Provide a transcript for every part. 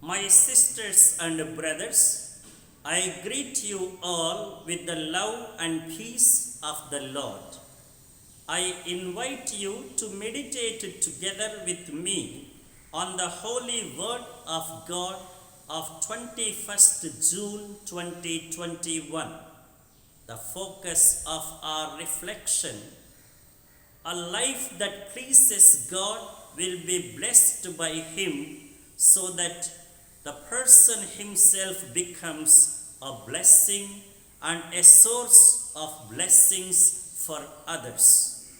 My sisters and brothers, I greet you all with the love and peace of the Lord. I invite you to meditate together with me on the holy word of God of 21st June 2021. The focus of our reflection: a life that pleases God will be blessed by Him, so that the person himself becomes a blessing and a source of blessings for others.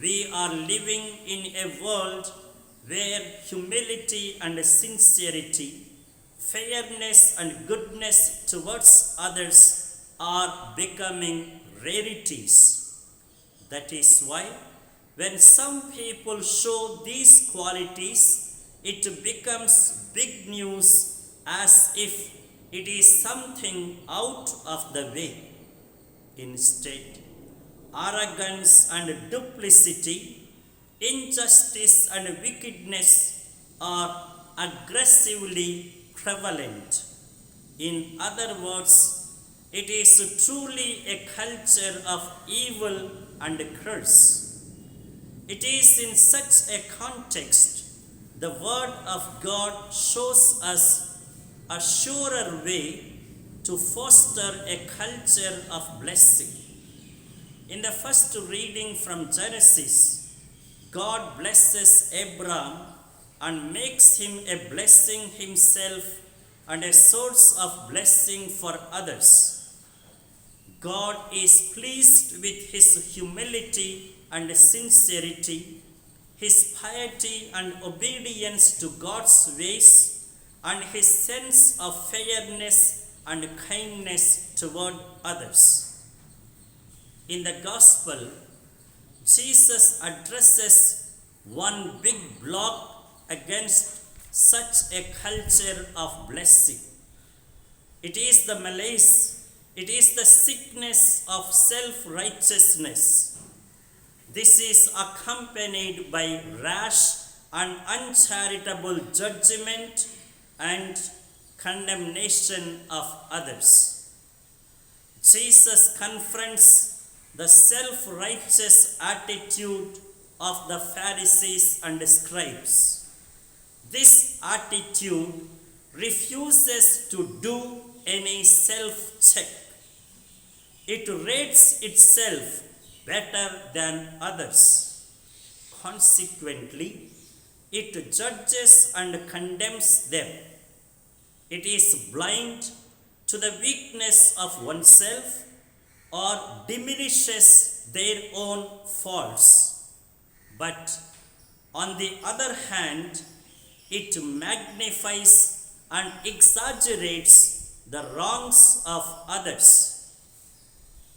We are living in a world where humility and sincerity, fairness and goodness towards others are becoming rarities. That is why, when some people show these qualities, it becomes big news, as if it is something out of the way. Instead, arrogance and duplicity, injustice and wickedness are aggressively prevalent. In other words, it is truly a culture of evil and curse. It is in such a context the Word of God shows us a surer way to foster a culture of blessing. In the first reading from Genesis, God blesses Abraham and makes him a blessing himself and a source of blessing for others. God is pleased with his humility and sincerity, his piety and obedience to God's ways, and his sense of fairness and kindness toward others. In the Gospel, Jesus addresses one big block against such a culture of blessing. It is the malaise, it is the sickness of self-righteousness. This is accompanied by rash and uncharitable judgment and condemnation of others. Jesus confronts the self-righteous attitude of the Pharisees and scribes. This attitude refuses to do any self-check. It rates itself better than others. Consequently, it judges and condemns them. It is blind to the weakness of oneself or diminishes their own faults. But on the other hand, it magnifies and exaggerates the wrongs of others.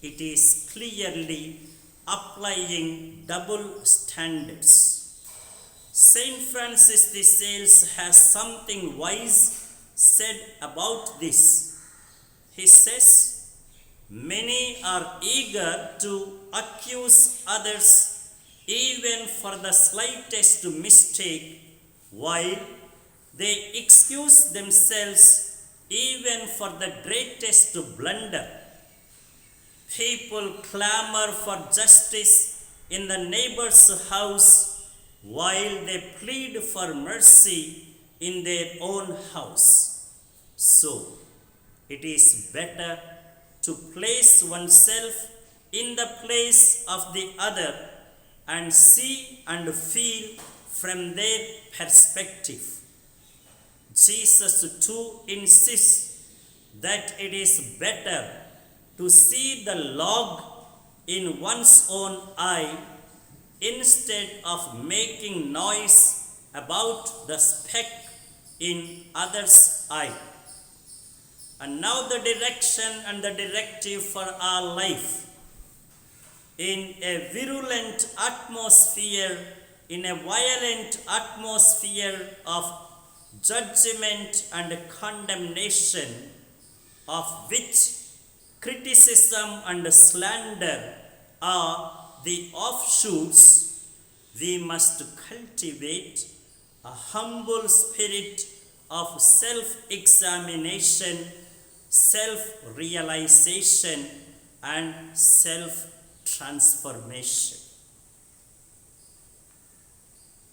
It is clearly applying double standards. Saint Francis de Sales has something wise said about this. He says, "Many are eager to accuse others even for the slightest mistake, while they excuse themselves even for the greatest blunder. People clamor for justice in the neighbor's house, while they plead for mercy in their own house. So, it is better to place oneself in the place of the other and see and feel from their perspective." Jesus too insists that it is better to see the log in one's own eye instead of making noise about the speck in others' eye. And now the direction and the directive for our life. In a virulent atmosphere, in a violent atmosphere of judgment and condemnation, of which criticism and slander are the offshoots, we must cultivate a humble spirit of self examination, self realization, and self transformation.